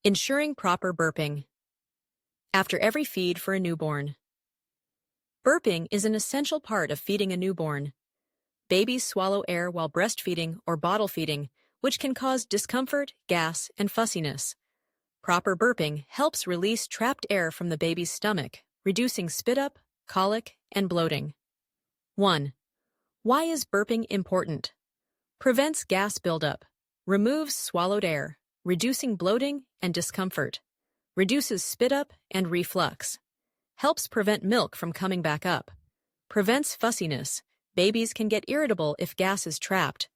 Ensuring proper burping. After every feed for a newborn. Burping is an essential part of feeding a newborn. Babies swallow air while breastfeeding or bottle feeding, which can cause discomfort, gas, and fussiness. Proper burping helps release trapped air from the baby's stomach, reducing spit-up, colic, and bloating. 1. Why is burping important? Prevents gas buildup, removes swallowed air, reducing bloating and discomfort, reduces spit-up and reflux, helps prevent milk from coming back up, prevents fussiness, babies can get irritable if gas is trapped,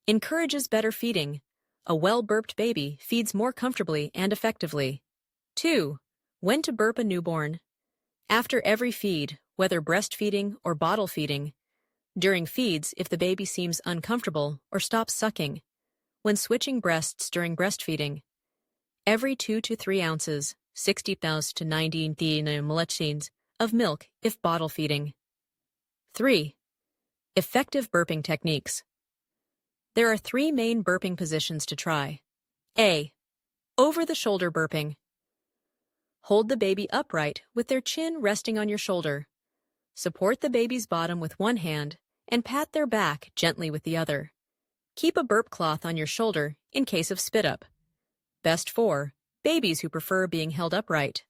encourages better feeding, a well-burped baby feeds more comfortably and effectively. 2. When to burp a newborn? After every feed, whether breastfeeding or bottle feeding. During feeds if the baby seems uncomfortable or stops sucking. When switching breasts during breastfeeding. Every 2 to 3 ounces, 60,000 to 90 milliliters of milk if bottle feeding. 3. Effective burping techniques. There are 3 main burping positions to try. A. Over-the-shoulder burping. Hold the baby upright with their chin resting on your shoulder. Support the baby's bottom with one hand and pat their back gently with the other. Keep a burp cloth on your shoulder in case of spit-up. Best for babies who prefer being held upright.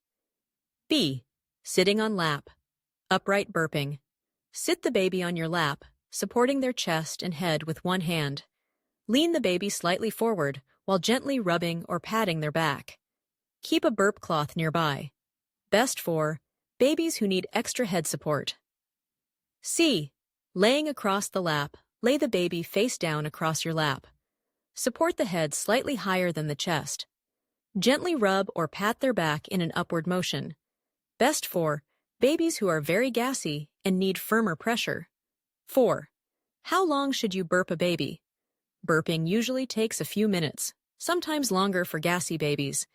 B. Sitting on lap. Upright burping. Sit the baby on your lap, supporting their chest and head with one hand. Lean the baby slightly forward while gently rubbing or patting their back. Keep a burp cloth nearby. Best for babies who need extra head support. C. Laying across the lap. Lay the baby face down across your lap. Support the head slightly higher than the chest. Gently rub or pat their back in an upward motion. Best for babies who are very gassy and need firmer pressure. 4. How long should you burp a baby? Burping usually takes a few minutes, sometimes longer for gassy babies.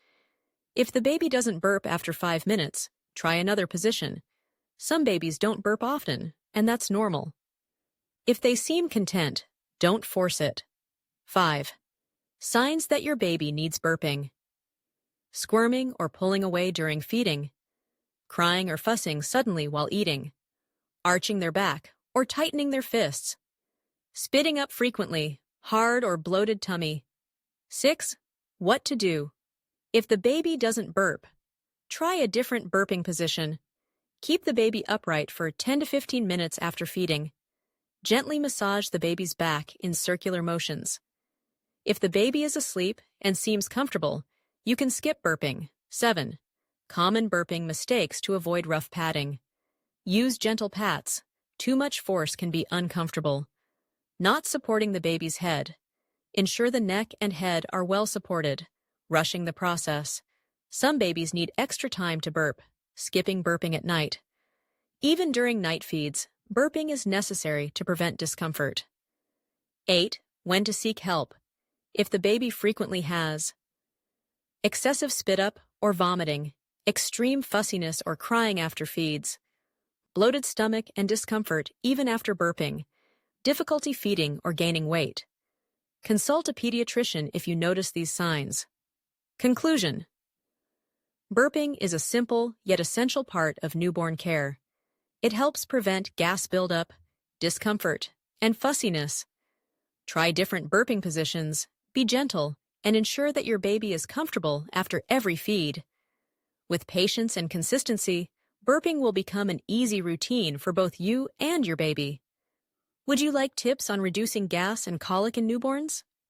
If the baby doesn't burp after 5 minutes, try another position. Some babies don't burp often, and that's normal. If they seem content, don't force it. 5. Signs that your baby needs burping. Squirming or pulling away during feeding. Crying or fussing suddenly while eating. Arching their back or tightening their fists. Spitting up frequently, hard or bloated tummy. 6. What to do? If the baby doesn't burp, try a different burping position. Keep the baby upright for 10 to 15 minutes after feeding. Gently massage the baby's back in circular motions. If the baby is asleep and seems comfortable, you can skip burping. 7. Common burping mistakes to avoid rough patting. Use gentle pats. Too much force can be uncomfortable. Not supporting the baby's head. Ensure the neck and head are well supported. Rushing the process. Some babies need extra time to burp. Skipping burping at night. Even during night feeds, burping is necessary to prevent discomfort. 8. When to seek help. If the baby frequently has excessive spit-up or vomiting, extreme fussiness or crying after feeds, bloated stomach and discomfort even after burping, difficulty feeding or gaining weight. Consult a pediatrician if you notice these signs. Conclusion. Burping is a simple yet essential part of newborn care. It helps prevent gas buildup, discomfort, and fussiness. Try different burping positions, be gentle, and ensure that your baby is comfortable after every feed. With patience and consistency, burping will become an easy routine for both you and your baby. Would you like tips on reducing gas and colic in newborns?